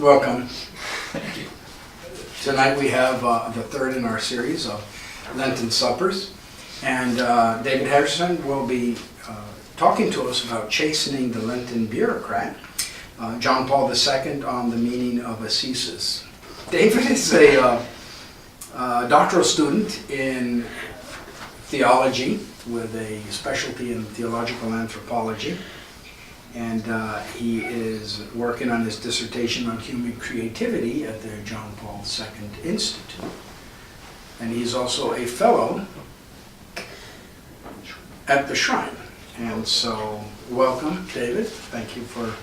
Welcome. Thank you. Tonight we have the third in our series of Lenten suppers, and David Henderson will be talking to us about chastening the Lenten bureaucrat, John Paul II on the meaning of ascesis. David is a doctoral student in theology with a specialty in theological anthropology, and he is working on his dissertation on human creativity at the John Paul II Institute. And he's also a fellow at the Shrine. And so, welcome, David. Thank you for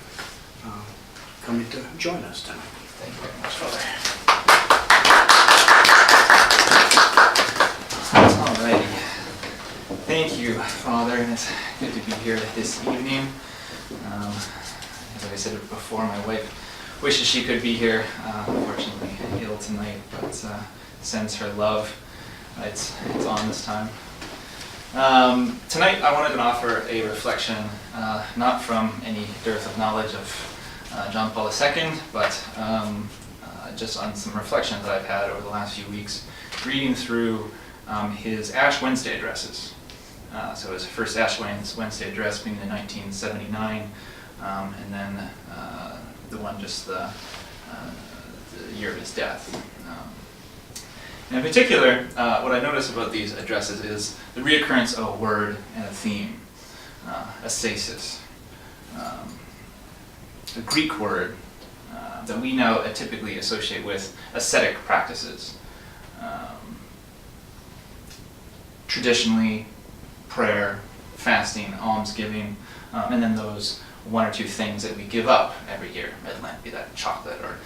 coming to join us tonight. Thank you very much, Father. Alrighty. Thank you, Father, and it's good to be here this evening. As I said before, my wife wishes she could be here. Unfortunately, ill tonight, but sends her love. It's on this time. Tonight, I wanted to offer a reflection, not from any dearth of knowledge of John Paul II, but just on some reflections that I've had over the last few weeks, reading through his Ash Wednesday addresses. So his first Ash Wednesday address being in 1979, and then the one just the year of his death. In particular, what I notice about these addresses is the reoccurrence of a word and a theme, ascesis, a Greek word that we now typically associate with ascetic practices. Traditionally, prayer, fasting, almsgiving, and then those one or two things that we give up every year at Lent, be that chocolate or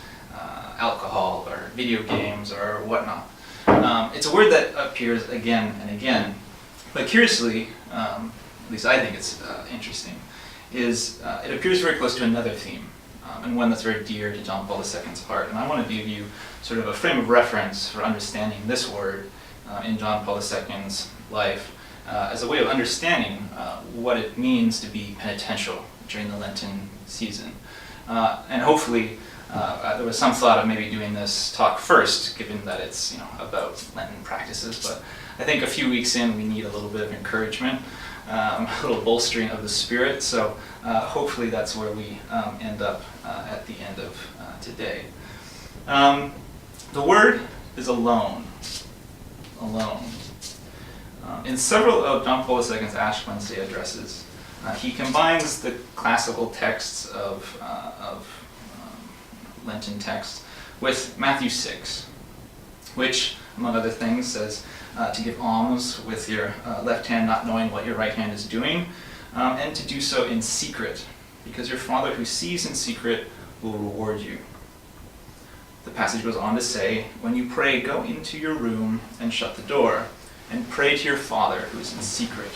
alcohol or video games or whatnot. It's a word that appears again and again, but curiously, at least I think it's interesting, is it appears very close to another theme, and one that's very dear to John Paul II's heart. And I want to give you sort of a frame of reference for understanding this word in John Paul II's life, as a way of understanding what it means to be penitential during the Lenten season. And hopefully there was some thought of maybe doing this talk first, given that it's about Lenten practices, but I think a few weeks in we need a little bit of encouragement, a little bolstering of the spirit, so hopefully that's where we end up at the end of today. The word is alone. Alone. In several of John Paul II's Ash Wednesday addresses, he combines the classical texts of Lenten texts with Matthew 6, which, among other things, says to give alms with your left hand not knowing what your right hand is doing, and to do so in secret, because your Father who sees in secret will reward you. The passage goes on to say, when you pray, go into your room and shut the door, and pray to your Father who is in secret.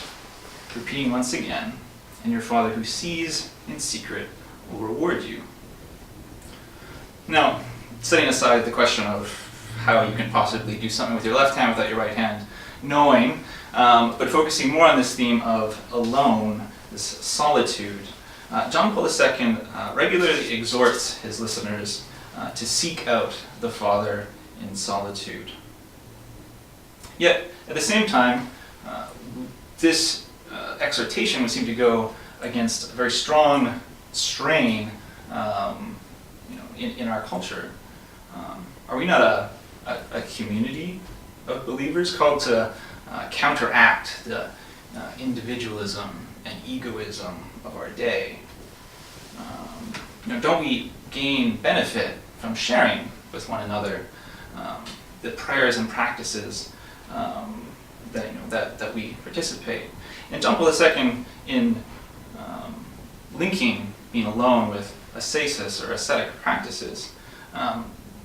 Repeating once again, and your Father who sees in secret will reward you. Now, setting aside the question of how you can possibly do something with your left hand without your right hand knowing, but focusing more on this theme of alone, this solitude, John Paul II regularly exhorts his listeners to seek out the Father in solitude. Yet, at the same time, this exhortation would seem to go against a very strong strain in our culture. Are we not a community of believers called to counteract the individualism and egoism of our day? Don't we gain benefit from sharing with one another the prayers and practices that we participate? And John Paul II, in linking being alone with ascesis or ascetic practices,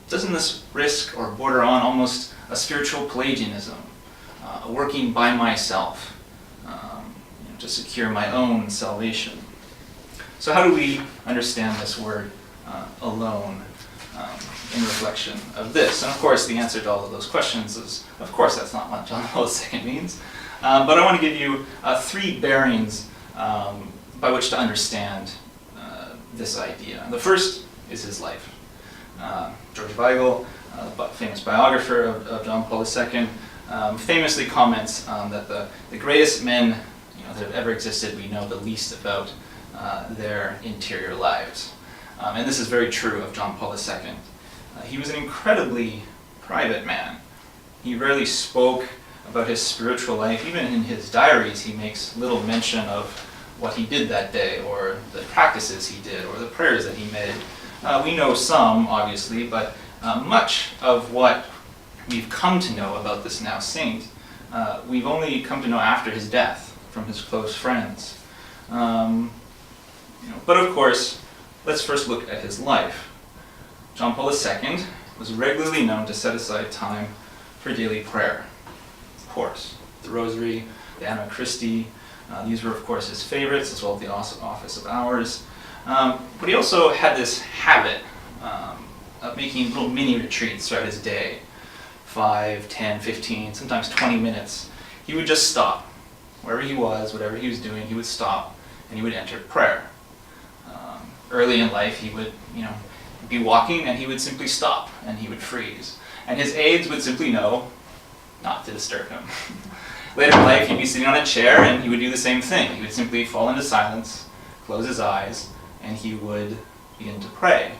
doesn't this risk or border on almost a spiritual Pelagianism, working by myself to secure my own salvation? So how do we understand this word alone in reflection of this? And of course the answer to all of those questions is, of course that's not what John Paul II means. But I want to give you three bearings by which to understand this idea. The first is his life. George Weigel, famous biographer of John Paul II, famously comments that the greatest men that have ever existed, we know the least about their interior lives. And this is very true of John Paul II. He was an incredibly private man. He rarely spoke about his spiritual life. Even in his diaries, he makes little mention of what he did that day, or the practices he did, or the prayers that he made. We know some, obviously, but much of what we've come to know about this now saint, we've only come to know after his death, from his close friends. But of course, let's first look at his life. John Paul II was regularly known to set aside time for daily prayer. Of course, the Rosary, the Anima Christi, these were of course his favorites, as well as the Office of Hours. But he also had this habit of making little mini retreats throughout his day, 5, 10, 15, sometimes 20 minutes. He would just stop. Wherever he was, whatever he was doing, he would stop and he would enter prayer. Early in life, he would, be walking and he would simply stop and he would freeze. And his aides would simply know not to disturb him. Later in life, he'd be sitting on a chair and he would do the same thing. He would simply fall into silence, close his eyes, and he would begin to pray.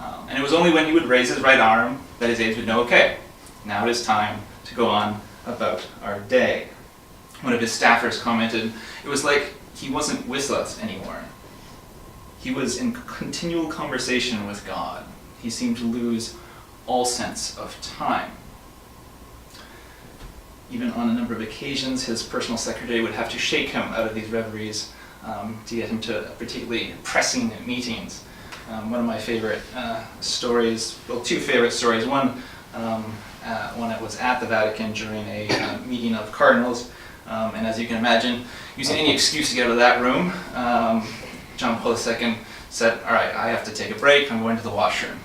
And it was only when he would raise his right arm that his aides would know, okay, now it is time to go on about our day. One of his staffers commented, it was like he wasn't with us anymore. He was in continual conversation with God. He seemed to lose all sense of time. Even on a number of occasions, his personal secretary would have to shake him out of these reveries to get him to particularly pressing meetings. One of my favorite stories, well, two favorite stories. One, when it was at the Vatican during a meeting of cardinals, and as you can imagine, using any excuse to get out of that room, John Paul II said, all right, I have to take a break, I'm going to the washroom.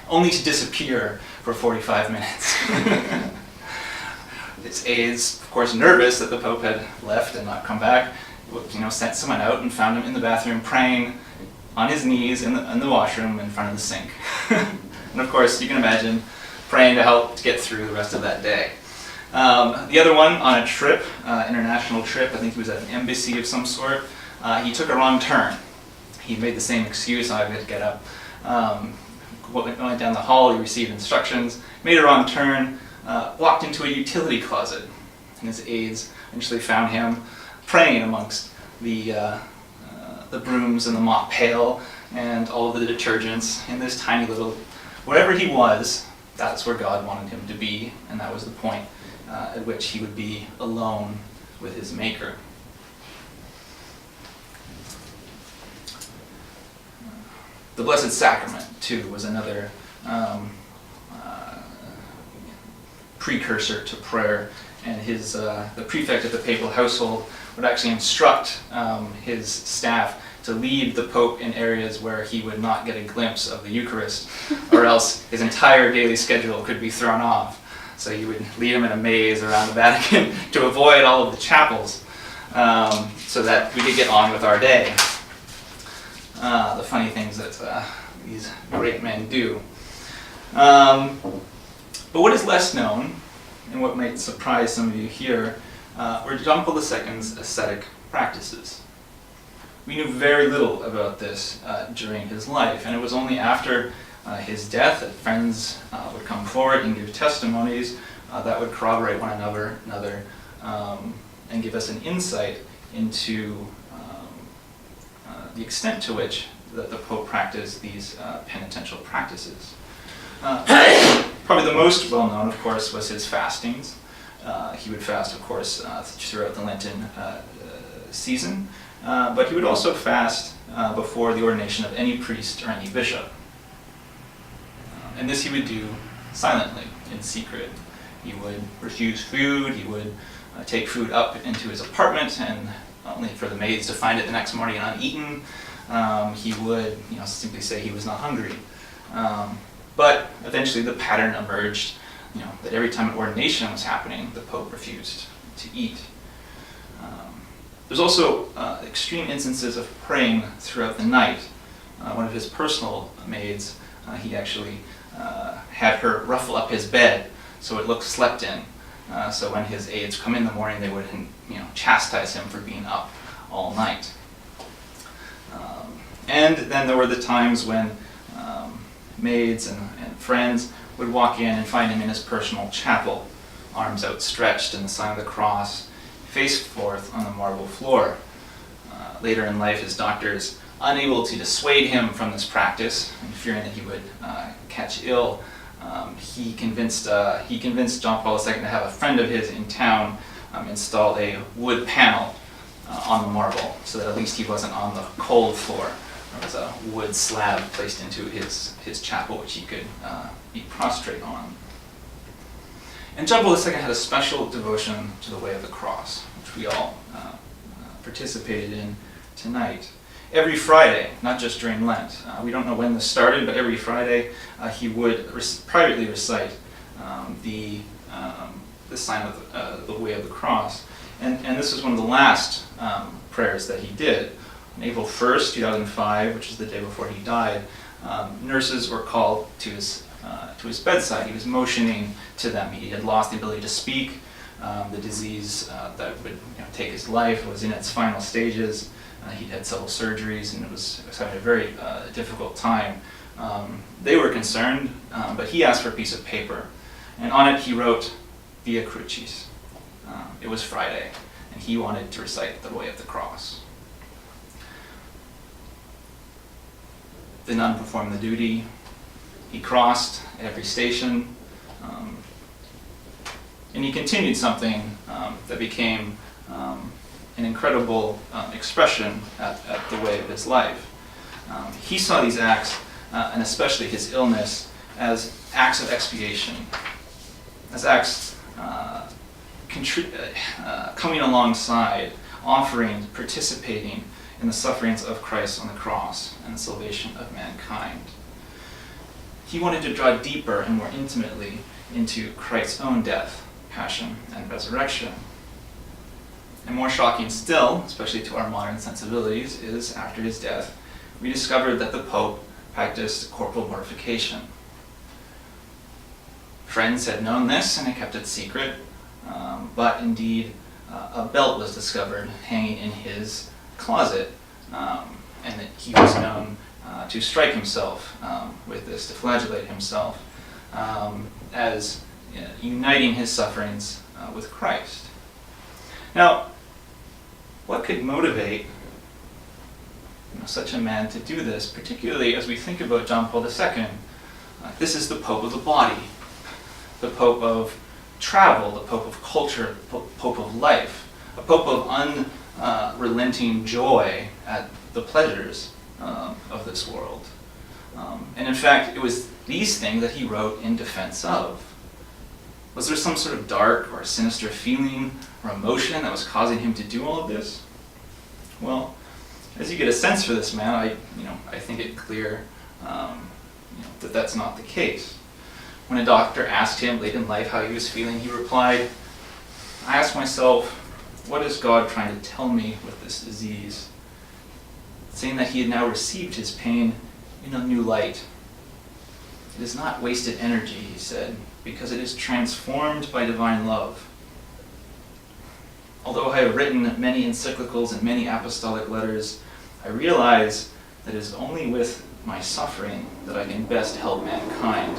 Only to disappear for 45 minutes. His aides, of course, nervous that the Pope had left and not come back, sent someone out and found him in the bathroom praying on his knees in the washroom in front of the sink. And of course, you can imagine praying to help to get through the rest of that day. The other one, on a trip, international trip, I think he was at an embassy of some sort, he took a wrong turn. He made the same excuse, I had to get up. Went down the hall, he received instructions, made a wrong turn, walked into a utility closet, and his aides eventually found him praying amongst the brooms and the mop pail and all of the detergents in this tiny little, wherever he was, that's where God wanted him to be, and that was the point at which he would be alone with his Maker. The Blessed Sacrament, too, was another precursor to prayer, and the prefect of the papal household would actually instruct his staff to leave the Pope in areas where he would not get a glimpse of the Eucharist, or else his entire daily schedule could be thrown off. So you would lead him in a maze around the Vatican to avoid all of the chapels, so that we could get on with our day. The funny things that these great men do. But what is less known, and what might surprise some of you here, were John Paul II's ascetic practices. We knew very little about this during his life, and it was only after his death that friends would come forward and give testimonies that would corroborate one another and give us an insight into the extent to which the Pope practiced these penitential practices. Probably the most well-known, of course, was his fastings. He would fast, of course, throughout the Lenten season, but he would also fast before the ordination of any priest or any bishop. And this he would do silently, in secret. He would refuse food, he would take food up into his apartment, and only for the maids to find it the next morning uneaten. He would simply say he was not hungry. But eventually the pattern emerged, that every time an ordination was happening, the Pope refused to eat. There's also extreme instances of praying throughout the night. One of his personal maids He actually had her ruffle up his bed so it looked slept in. So when his aides come in the morning, they would chastise him for being up all night. And then there were the times when maids and friends would walk in and find him in his personal chapel, arms outstretched in the sign of the cross, face forth on the marble floor. Later in life, his doctors, unable to dissuade him from this practice, and fearing that he would catch ill, he convinced John Paul II to have a friend of his in town install a wood panel on the marble, so that at least he wasn't on the cold floor. There was a wood slab placed into his chapel, which he could be prostrate on. And John Paul II had a special devotion to the way of the cross, which we all participated in tonight. Every Friday, not just during Lent, we don't know when this started, but every Friday he would privately recite the sign of the way of the cross. And this was one of the last prayers that he did. On April 1st, 2005, which is the day before he died, nurses were called to his bedside. He was motioning to them. He had lost the ability to speak. The disease that would take his life was in its final stages. He'd had several surgeries and was having a very difficult time. They were concerned, but he asked for a piece of paper. And on it he wrote, Via Crucis. It was Friday, and he wanted to recite the way of the cross. The nun performed the duty. He crossed at every station. And he continued something that became an incredible expression at the way of his life. He saw these acts, and especially his illness, as acts of expiation, as acts coming alongside, offering, participating in the sufferings of Christ on the cross and the salvation of mankind. He wanted to draw deeper and more intimately into Christ's own death, passion, and resurrection. And more shocking still, especially to our modern sensibilities, is after his death, we discovered that the Pope practiced corporal mortification. Friends had known this and had kept it secret, but indeed a belt was discovered hanging in his closet, and that he was known to strike himself with this, to flagellate himself, as uniting his sufferings with Christ. Now, what could motivate such a man to do this, particularly as we think about John Paul II? This is the Pope of the body, the Pope of travel, the Pope of culture, the Pope of life, a Pope of unrelenting joy at the pleasures of this world. And in fact, it was these things that he wrote in defense of. Was there some sort of dark or sinister feeling or emotion that was causing him to do all of this? Well, as you get a sense for this man, I think it clear that that's not the case. When a doctor asked him late in life how he was feeling, he replied, "I ask myself, what is God trying to tell me with this disease?" Saying that he had now received his pain in a new light. "It is not wasted energy," he said, "because it is transformed by divine love. Although I have written many encyclicals and many apostolic letters, I realize that it is only with my suffering that I can best help mankind.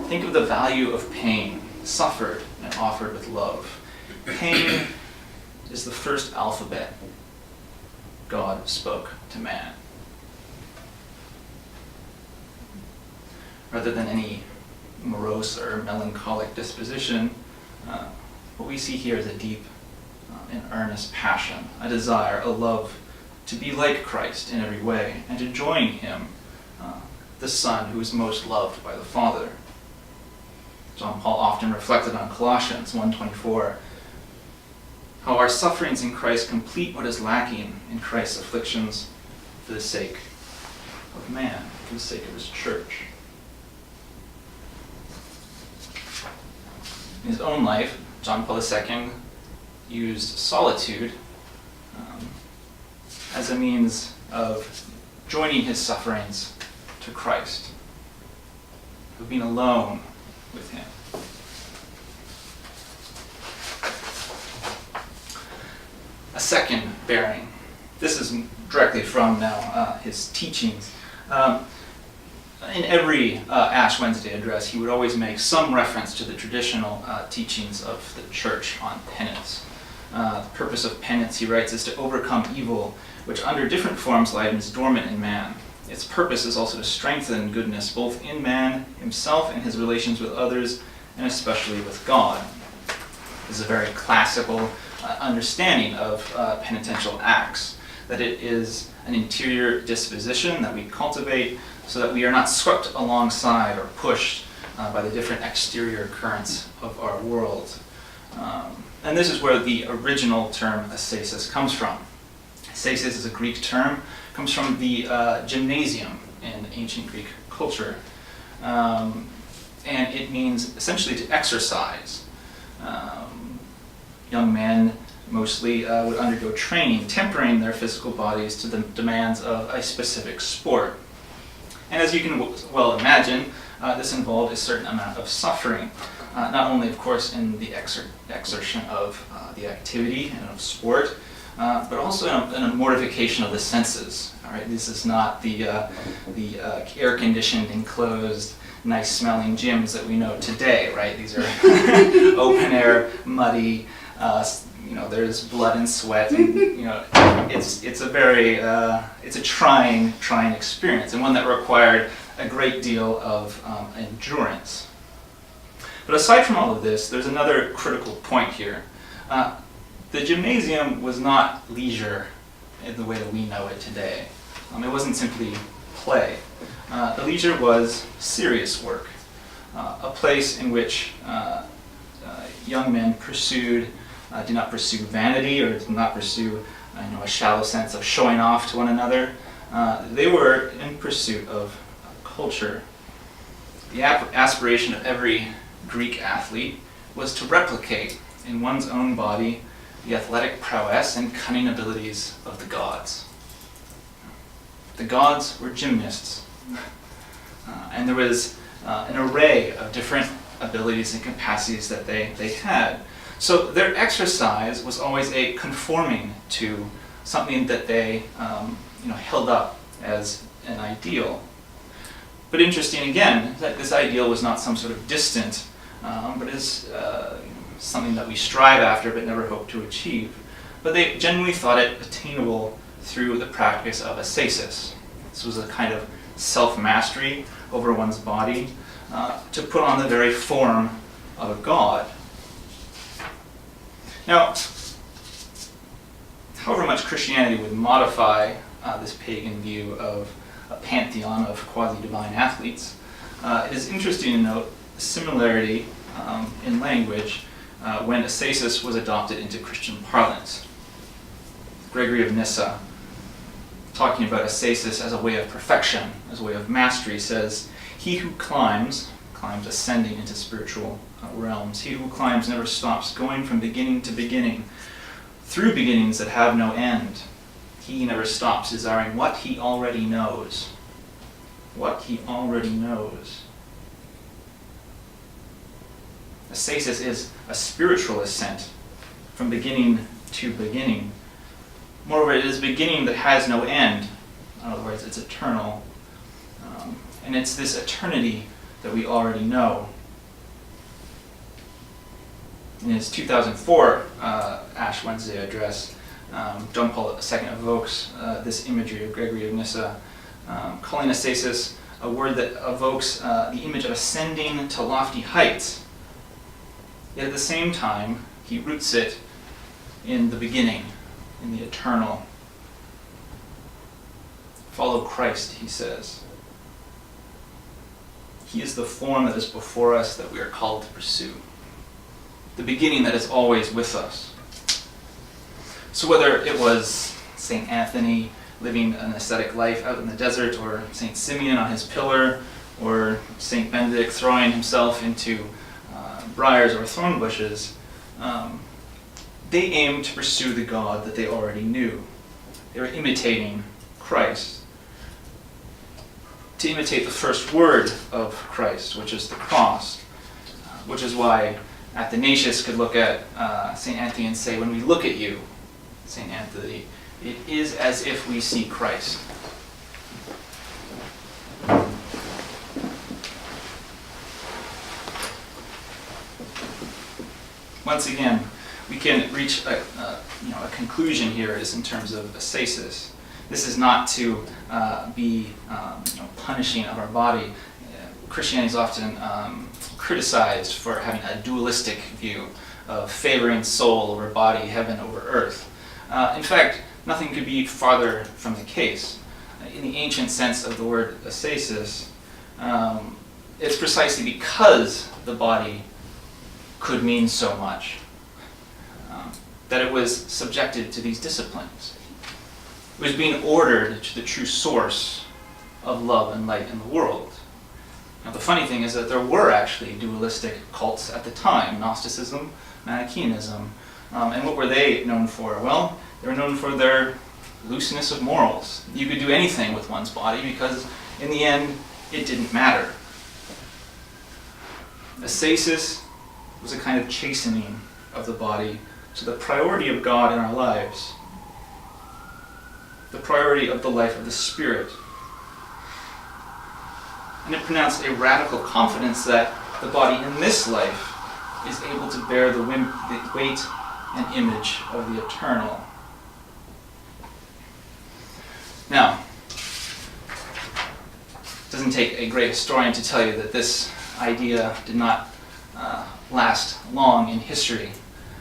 Think of the value of pain, suffered and offered with love. Pain is the first alphabet God spoke to man." Rather than any morose or melancholic disposition, what we see here is a deep and earnest passion, a desire, a love to be like Christ in every way, and to join him, the Son who is most loved by the Father. John Paul often reflected on Colossians 1:24, how our sufferings in Christ complete what is lacking in Christ's afflictions for the sake of man, for the sake of his church. In his own life, John Paul II used solitude as a means of joining his sufferings to Christ. of being alone with him. A second bearing. This is directly from now his teachings. In every Ash Wednesday address, he would always make some reference to the traditional teachings of the church on penance. The purpose of penance, he writes, is to overcome evil, which under different forms lies dormant in man. Its purpose is also to strengthen goodness, both in man himself and his relations with others, and especially with God. This is a very classical understanding of penitential acts, that it is an interior disposition that we cultivate so that we are not swept alongside or pushed by the different exterior currents of our world. And this is where the original term ascesis comes from. Ascesis is a Greek term, comes from the gymnasium in ancient Greek culture. And it means essentially to exercise. Young men mostly would undergo training, tempering their physical bodies to the demands of a specific sport. And as you can well imagine, this involved a certain amount of suffering, not only, of course, in the exertion of the activity and of sport, but also in a mortification of the senses. All right, this is not the air-conditioned, enclosed, nice-smelling gyms that we know today. Right, these are open-air, muddy. There's blood and sweat, and it's a very it's a trying experience, and one that required a great deal of endurance. But aside from all of this, there's another critical point here. The gymnasium was not leisure in the way that we know it today. It wasn't simply play. The leisure was serious work, a place in which young men did not pursue vanity, or did not pursue a shallow sense of showing off to one another. They were in pursuit of culture. The aspiration of every Greek athlete was to replicate in one's own body the athletic prowess and cunning abilities of the gods. The gods were gymnasts, and there was an array of different abilities and capacities that they had. So their exercise was always a conforming to something that they held up as an ideal. But interesting again, that this ideal was not some sort of distant, but is something that we strive after but never hope to achieve. But they genuinely thought it attainable through the practice of ascesis. This was a kind of self-mastery over one's body to put on the very form of a god. Now, however much Christianity would modify this pagan view of a pantheon of quasi-divine athletes, it is interesting to note the similarity in language when ascesis was adopted into Christian parlance. Gregory of Nyssa, talking about ascesis as a way of perfection, as a way of mastery, says, "He who climbs ascending into spiritual realms. He who climbs never stops, going from beginning to beginning, through beginnings that have no end. He never stops, desiring what he already knows." What he already knows. Ascesis is a spiritual ascent from beginning to beginning. Moreover, it is a beginning that has no end. In other words, it's eternal. And it's this eternity that we already know. In his 2004 Ash Wednesday address, John Paul II evokes this imagery of Gregory of Nyssa, calling ascesis a word that evokes the image of ascending to lofty heights. Yet at the same time, he roots it in the beginning, in the eternal. Follow Christ, he says. He is the form that is before us that we are called to pursue. The beginning that is always with us. So whether it was St. Anthony living an ascetic life out in the desert, or St. Simeon on his pillar, or St. Benedict throwing himself into briars or thorn bushes, they aimed to pursue the God that they already knew. They were imitating Christ. to imitate the first word of Christ, which is the cross, which is why Athanasius could look at St. Anthony and say, when we look at you, St. Anthony, it is as if we see Christ. Once again, we can reach a conclusion here is in terms of ascesis. This is not to be punishing of our body. Christianity is often criticized for having a dualistic view of favoring soul over body, heaven over earth. In fact, nothing could be farther from the case. In the ancient sense of the word ascesis, it's precisely because the body could mean so much that it was subjected to these disciplines. It was being ordered to the true source of love and light in the world. Now, the funny thing is that there were actually dualistic cults at the time, Gnosticism, Manichaeism, and what were they known for? Well, they were known for their looseness of morals. You could do anything with one's body because in the end, it didn't matter. Ascesis was a kind of chastening of the body to the priority of God in our lives, the priority of the life of the Spirit. And it pronounced a radical confidence that the body in this life is able to bear the weight and image of the eternal. Now, it doesn't take a great historian to tell you that this idea did not last long in history.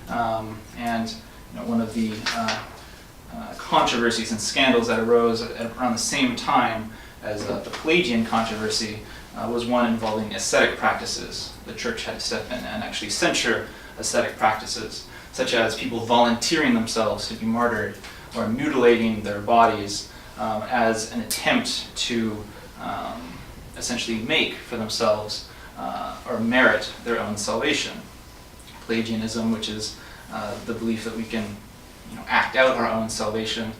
And one of the controversies and scandals that arose around the same time as the Pelagian controversy was one involving ascetic practices. The church had to step in and actually censure ascetic practices, such as people volunteering themselves to be martyred or mutilating their bodies as an attempt to essentially make for themselves or merit their own salvation. Pelagianism, which is the belief that we can act out our own salvation.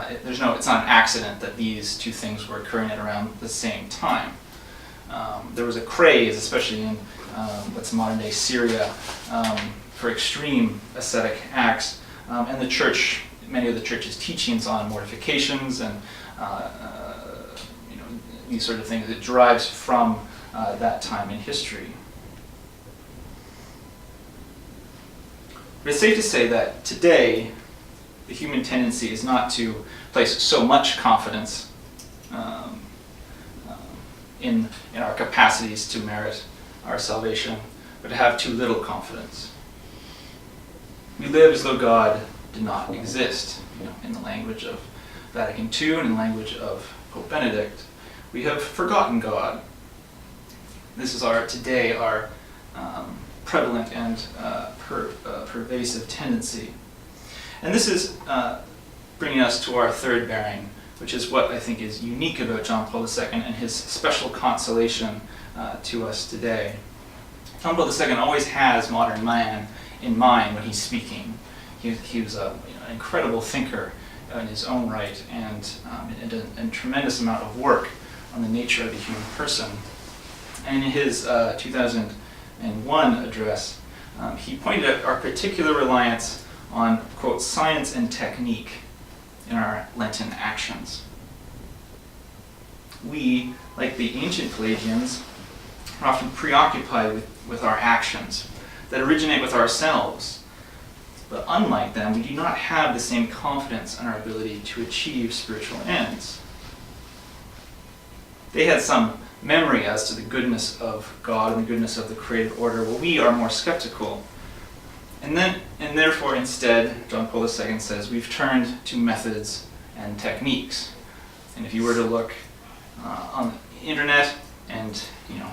It's not an accident that these two things were occurring at around the same time. There was a craze, especially in what's modern day Syria, for extreme ascetic acts, and the church, many of the church's teachings on mortifications and these sort of things, it derives from that time in history. But it's safe to say that today, the human tendency is not to place so much confidence in our capacities to merit our salvation, but to have too little confidence. We live as though God did not exist, in the language of Vatican II and in the language of Pope Benedict. We have forgotten God. This is our prevalent and pervasive tendency. And this is bringing us to our third bearing, which is what I think is unique about John Paul II and his special consolation to us today. John Paul II always has modern man in mind when he's speaking. He was an incredible thinker in his own right and did a tremendous amount of work on the nature of the human person. And in his 2001 address, he pointed out our particular reliance on, quote, science and technique in our Lenten actions. We, like the ancient Pelagians, are often preoccupied with our actions that originate with ourselves. But unlike them, we do not have the same confidence in our ability to achieve spiritual ends. They had some memory as to the goodness of God and the goodness of the created order, while we are more skeptical. And therefore, instead, John Paul II says, we've turned to methods and techniques. And if you were to look on the internet and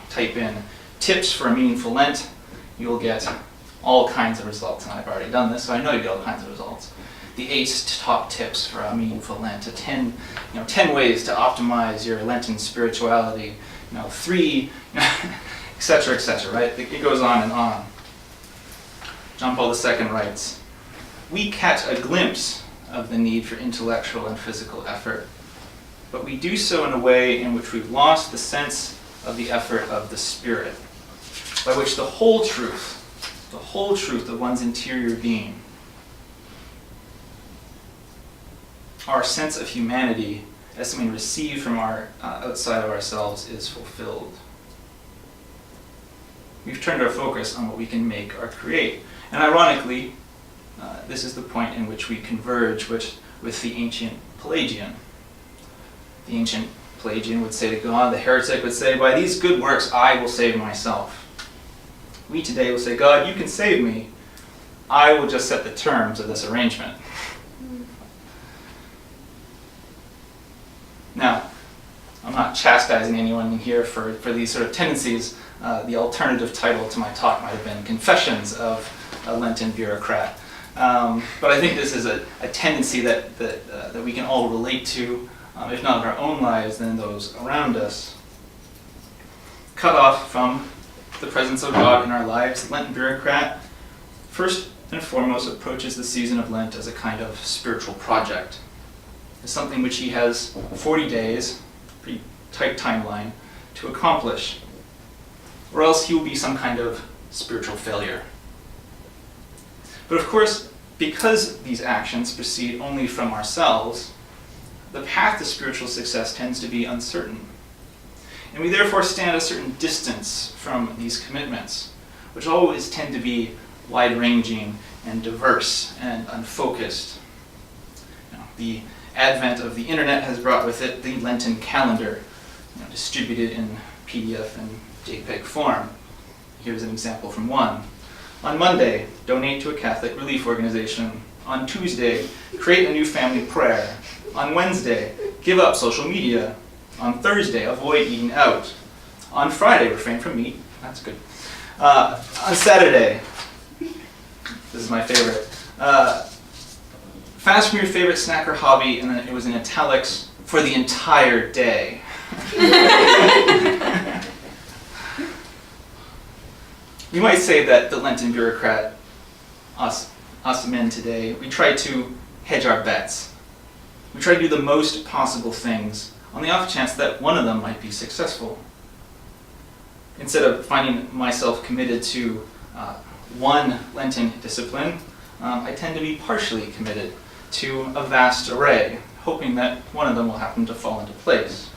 type in tips for a meaningful Lent, you'll get all kinds of results. And I've already done this, so I know you get all kinds of results. The 8 top tips for a meaningful Lent, 10 ways to optimize your Lenten spirituality, 3, etc., right? It goes on and on. John Paul II writes, "We catch a glimpse of the need for intellectual and physical effort, but we do so in a way in which we've lost the sense of the effort of the Spirit, by which the whole truth of one's interior being, our sense of humanity as something received from our outside of ourselves, is fulfilled. We've turned our focus on what we can make or create. And ironically, this is the point in which we converge with the ancient Pelagian. The ancient Pelagian would say to God, the heretic would say, by these good works I will save myself. We today will say, God, you can save me. I will just set the terms of this arrangement. Now, I'm not chastising anyone in here for these sort of tendencies. The alternative title to my talk might have been Confessions of a Lenten Bureaucrat. But I think this is a tendency that we can all relate to, if not in our own lives, then in those around us. Cut off from the presence of God in our lives, the Lenten Bureaucrat, first and foremost, approaches the season of Lent as a kind of spiritual project. As something which he has 40 days, pretty tight timeline, to accomplish. Or else he will be some kind of spiritual failure. But of course, because these actions proceed only from ourselves, the path to spiritual success tends to be uncertain. And we therefore stand a certain distance from these commitments, which always tend to be wide-ranging and diverse and unfocused. The advent of the internet has brought with it the Lenten calendar, distributed in PDF and JPEG form. Here's an example from one. On Monday, donate to a Catholic relief organization. On Tuesday, create a new family prayer. On Wednesday, give up social media. On Thursday, avoid eating out. On Friday, refrain from meat. That's good. On Saturday, this is my favorite, fast from your favorite snack or hobby, and then it was in italics, for the entire day. You might say that the Lenten Bureaucrat, us men today, we try to hedge our bets. We try to do the most possible things on the off chance that one of them might be successful. Instead of finding myself committed to one Lenten discipline, I tend to be partially committed to a vast array, hoping that one of them will happen to fall into place.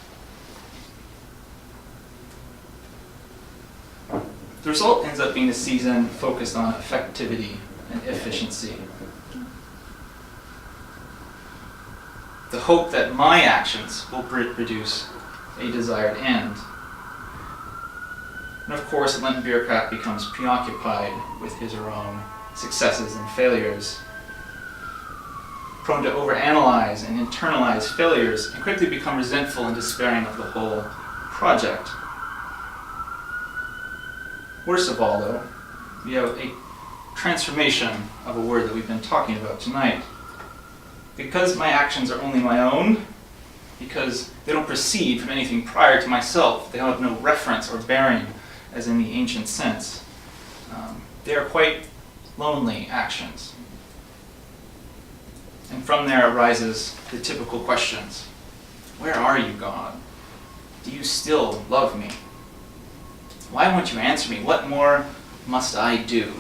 The result ends up being a season focused on effectivity and efficiency. The hope that my actions will produce a desired end. And of course, the Lenten Bureaucrat becomes preoccupied with his or her own successes and failures, prone to overanalyze and internalize failures, and quickly become resentful and despairing of the whole project. Worst of all, though, we have a transformation of a word that we've been talking about tonight. Because my actions are only my own, because they don't proceed from anything prior to myself, they have no reference or bearing as in the ancient sense, they are quite lonely actions. And from there arises the typical questions. Where are you, God? Do you still love me? Why won't you answer me? What more must I do?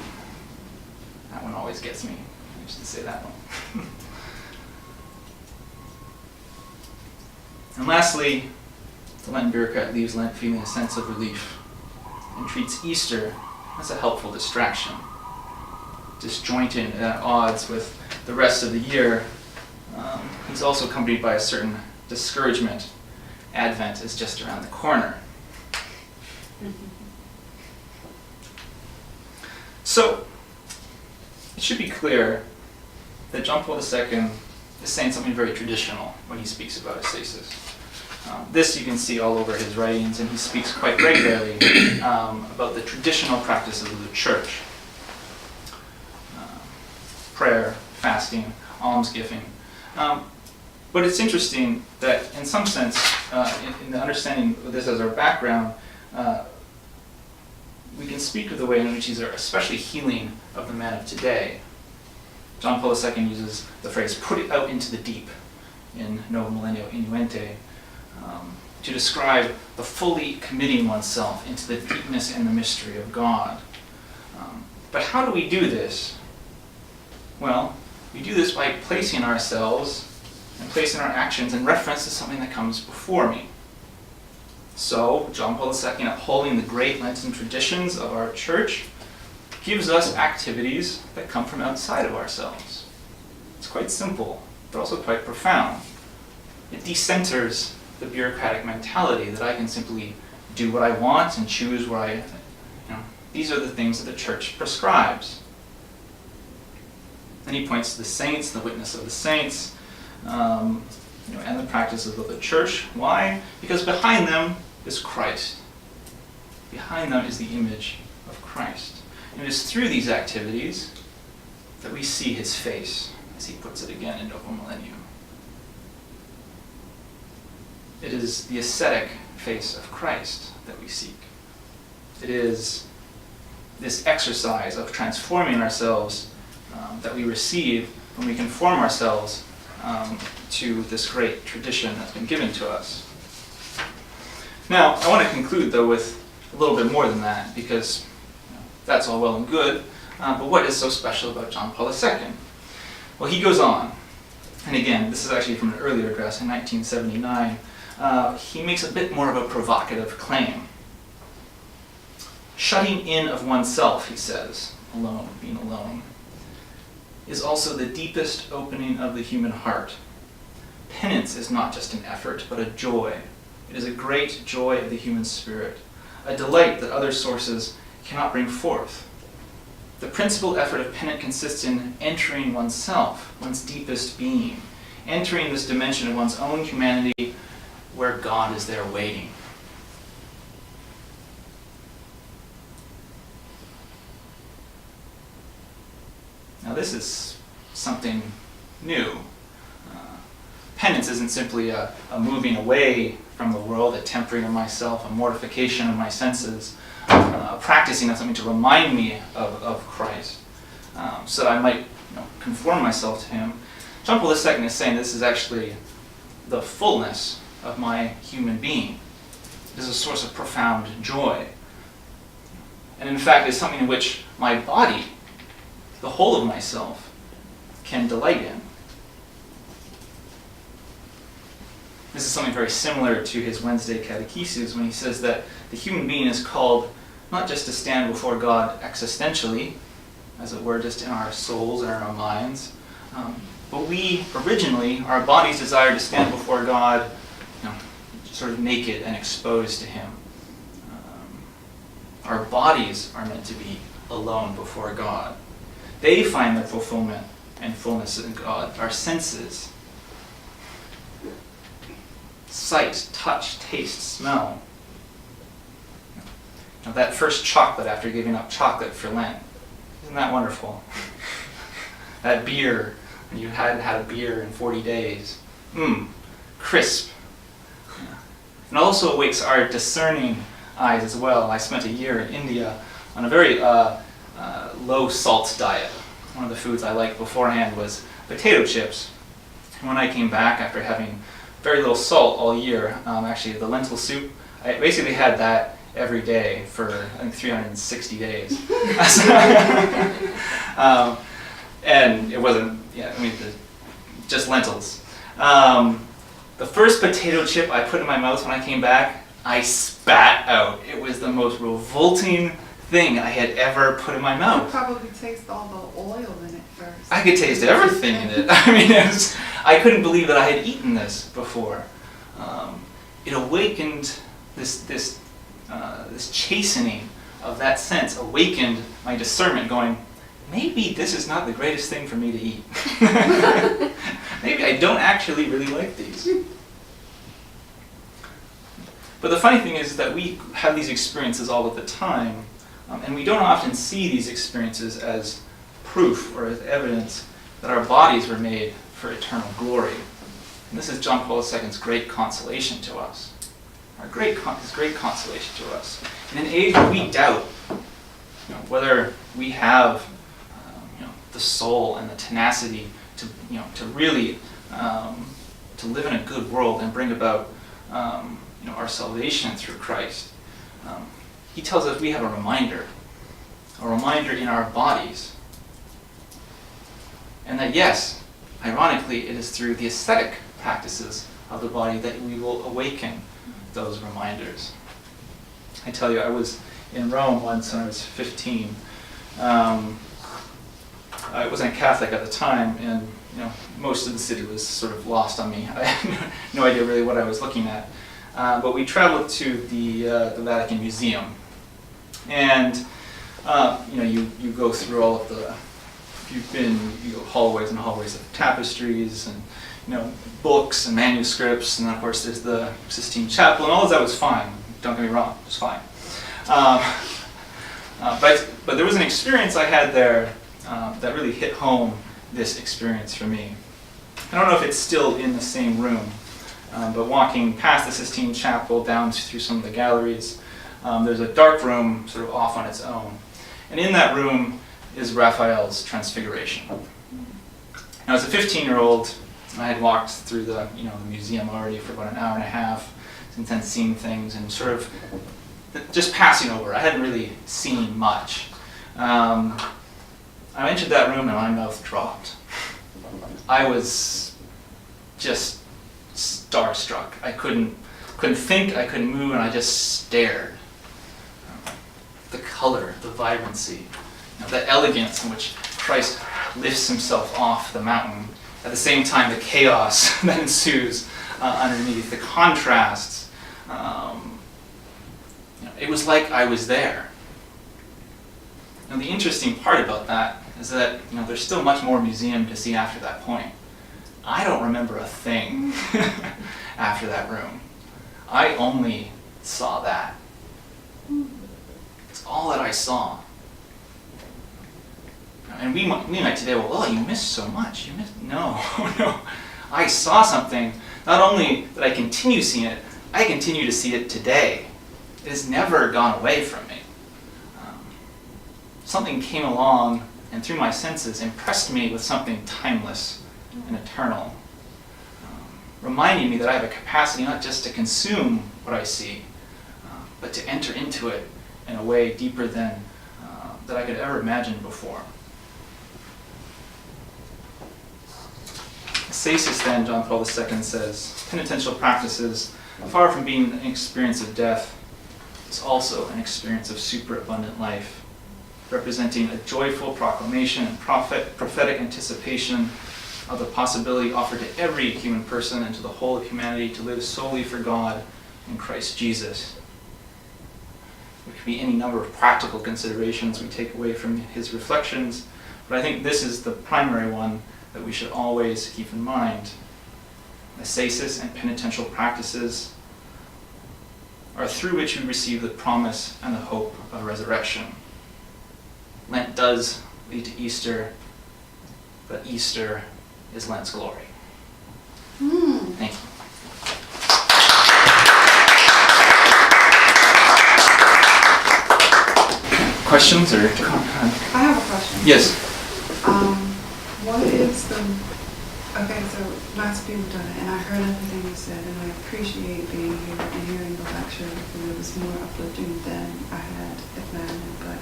That one always gets me. I used to say that one. And lastly, the Lenten Bureaucrat leaves Lent feeling a sense of relief and treats Easter as a helpful distraction. Disjointed and at odds with the rest of the year, he's also accompanied by a certain discouragement. Advent is just around the corner. So, it should be clear that John Paul II is saying something very traditional when he speaks about ascesis. This you can see all over his writings, and he speaks quite regularly about the traditional practices of the Church. Prayer, fasting, almsgiving. But it's interesting that in some sense, in the understanding of this as our background, we can speak of the way in which these are especially healing of the man of today. John Paul II uses the phrase, put it out into the deep, in No Millennio Inuente, to describe the fully committing oneself into the deepness and the mystery of God. But how do we do this? Well, we do this by placing ourselves and placing our actions in reference to something that comes before me. So, John Paul II, upholding the great Lenten traditions of our church, gives us activities that come from outside of ourselves. It's quite simple, but also quite profound. It decenters the bureaucratic mentality that I can simply do what I want and choose where these are the things that the church prescribes. Then he points to the saints, the witness of the saints, and the practices of the church. Why? Because behind them is Christ. Behind them is the image of Christ. And it is through these activities that we see his face, as he puts it again in Novum Millennium. It is the ascetic face of Christ that we seek. It is this exercise of transforming ourselves that we receive when we conform ourselves to this great tradition that's been given to us. Now, I want to conclude, though, with a little bit more than that, because that's all well and good, but what is so special about John Paul II? Well, he goes on, and again, this is actually from an earlier address in 1979, he makes a bit more of a provocative claim. Shutting in of oneself, he says, alone, being alone, is also the deepest opening of the human heart. Penance is not just an effort, but a joy. It is a great joy of the human spirit, a delight that other sources cannot bring forth. The principal effort of penance consists in entering oneself, one's deepest being, entering this dimension of one's own humanity where God is there waiting. Now this is something new. Penance isn't simply a moving away from the world, a tempering of myself, a mortification of my senses, practicing of something to remind me of Christ, so that I might conform myself to him. John Paul II is saying this is actually the fullness of my human being. It is a source of profound joy. And in fact, it's something in which my body, the whole of myself, can delight in. This is something very similar to his Wednesday catechesis when he says that the human being is called not just to stand before God existentially, as it were, just in our souls and our minds, but we originally, our bodies desire to stand before God sort of naked and exposed to him. Our bodies are meant to be alone before God. They find their fulfillment and fullness in God. Our senses, sight, touch, taste, smell. That first chocolate after giving up chocolate for Lent. Isn't that wonderful? That beer, and you hadn't had a beer in 40 days. Crisp. And also awakes our discerning eyes as well. I spent a year in India on a very low salt diet. One of the foods I liked beforehand was potato chips. And when I came back after having very little salt all year, actually the lentil soup, I basically had that every day for I think 360 days. And it wasn't, just lentils. The first potato chip I put in my mouth when I came back, I spat out. It was the most revolting thing I had ever put in my mouth. You probably taste all the oil in it first. I could taste everything in it. I couldn't believe that I had eaten this before. It awakened this chastening of that sense, awakened my discernment going, maybe this is not the greatest thing for me to eat. Maybe I don't actually really like these. But the funny thing is that we have these experiences all of the time, and we don't often see these experiences as proof or as evidence that our bodies were made for eternal glory. And this is John Paul II's great consolation to us. His great consolation to us. In an age where we doubt whether we have the soul and the tenacity to really to live in a good world and bring about our salvation through Christ, he tells us we have a reminder in our bodies. And that yes, ironically, it is through the ascetic practices of the body that we will awaken those reminders. I tell you, I was in Rome once when I was 15. I wasn't Catholic at the time, and most of the city was sort of lost on me. I had no idea really what I was looking at. But we traveled to the Vatican Museum, and you go through all of the. You go hallways and hallways of tapestries and books and manuscripts, and then of course there's the Sistine Chapel, and all of that was fine. Don't get me wrong, it was fine. But there was an experience I had there that really hit home this experience for me. I don't know if it's still in the same room, but walking past the Sistine Chapel down through some of the galleries, there's a dark room sort of off on its own. And in that room is Raphael's Transfiguration. Now, as a 15-year-old, I had walked through the museum already for about an hour and a half, since then seeing things and sort of just passing over. I hadn't really seen much. I entered that room and my mouth dropped. I was just starstruck. I couldn't think, I couldn't move, and I just stared. The color, the vibrancy, the elegance in which Christ lifts himself off the mountain. At the same time, the chaos that ensues underneath, the contrasts. It was like I was there. And the interesting part about that is that there's still much more museum to see after that point. I don't remember a thing after that room. I only saw that. It's all that I saw. And we might today, well, you missed so much. No. I saw something. Not only did I continue seeing it, I continue to see it today. It has never gone away from me. Something came along and through my senses impressed me with something timeless and eternal, reminding me that I have a capacity not just to consume what I see, but to enter into it in a way deeper than that I could ever imagine before. Ascesis then, John Paul II says, penitential practices, far from being an experience of death, is also an experience of superabundant life, representing a joyful proclamation and prophetic anticipation of the possibility offered to every human person and to the whole of humanity to live solely for God in Christ Jesus. There could be any number of practical considerations we take away from his reflections, but I think this is the primary one that we should always keep in mind. Ascesis and penitential practices are through which we receive the promise and the hope of resurrection. Lent does lead to Easter, but Easter is Lent's glory. Thank you. Questions or comments? I have a question. Yes. What is the, okay, so lots of people done it, and I heard everything you said, and I appreciate being here and hearing the lecture because it was more uplifting than I had imagined, but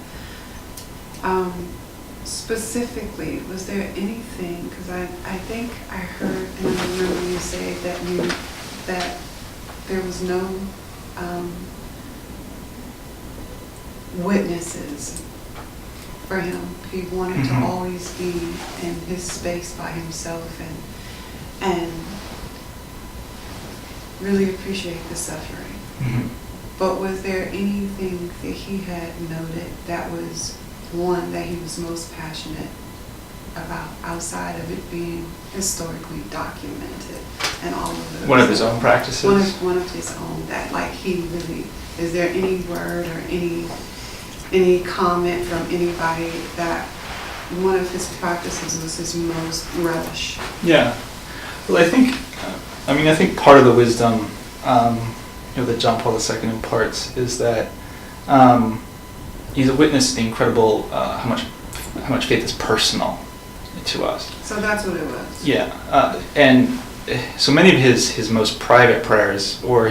specifically, was there anything, because I think I heard, and I remember you say that there was no witnesses for him. He wanted to always be in his space by himself and really appreciate the suffering. But was there anything that he had noted that was one that he was most passionate about outside of it being historically documented and all of those? One of his own practices? One of his own that he really, is there any word or any comment from anybody that one of his practices was his most relish? Yeah. Well, I think part of the wisdom that John Paul II imparts is that he's a witness to the incredible how much faith is personal to us. So that's what it was. Yeah, and so many of his most private prayers were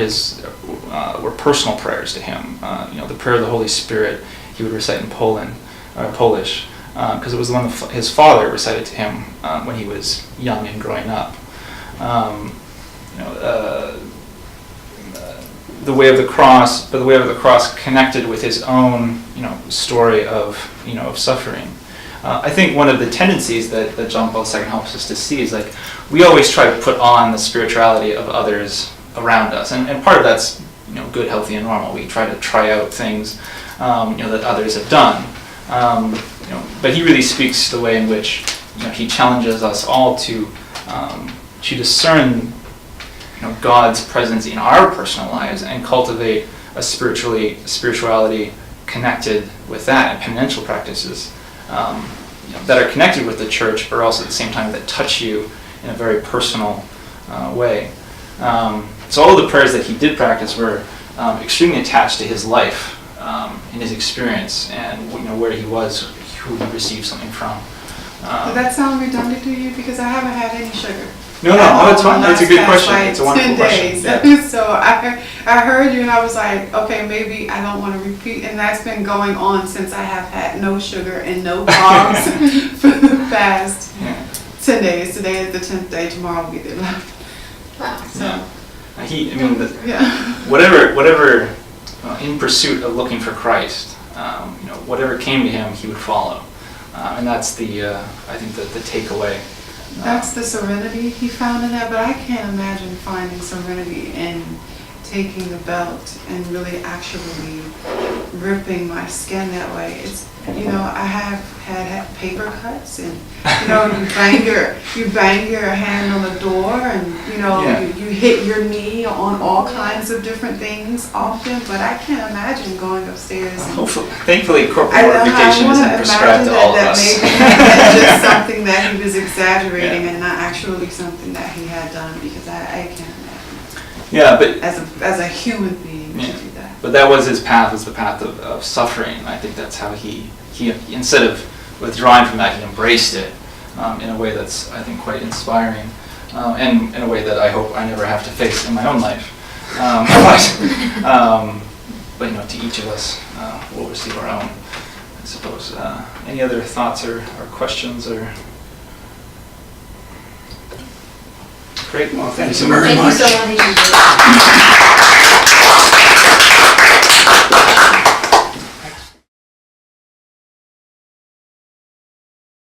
were personal prayers to him. The prayer of the Holy Spirit he would recite in Polish, because it was the one his father recited to him when he was young and growing up. The way of the cross, but the way of the cross connected with his own, story of suffering. I think one of the tendencies that John Paul II helps us to see is like we always try to put on the spirituality of others around us, and part of that's good, healthy, and normal. We try to try out things that others have done, but he really speaks to the way in which he challenges us all to discern God's presence in our personal lives and cultivate a spirituality connected with that, and penitential practices that are connected with the church, but also at the same time that touch you in a very personal way. So all of the prayers that he did practice were extremely attached to his life, in his experience, and where he was, who he received something from. Does that sound redundant to you? Because I haven't had any sugar. No, it's fine. It's a good question. Like it's a wonderful 10 days. question. Yeah. So I heard you and I was like, okay, maybe I don't want to repeat. And that's been going on since I have had no sugar and no carbs for the past 10 days. Today is the 10th day. Tomorrow will be the 11th. Wow. So, whatever in pursuit of looking for Christ, whatever came to him, he would follow. And that's I think the takeaway. that's the serenity he found in that, but I can't imagine finding serenity in taking the belt and really actually ripping my skin that way. It's, I have had paper cuts, and you bang your hand on the door, and you hit your knee on all kinds of different things often. But I can't imagine going upstairs. Thankfully, corporal mortification isn't prescribed to all of us. Maybe it's just something that he was exaggerating and not actually something that he had done, because I can't imagine. Yeah, but as a human being to do that. But that was his path, was the path of suffering. I think that's how he instead of withdrawing from that, he embraced it in a way that's, I think, quite inspiring, and in a way that I hope I never have to face in my own life. But to each of us, we'll receive our own, I suppose. Any other thoughts or questions or? Great. Well, thank you very Thank much. you so much.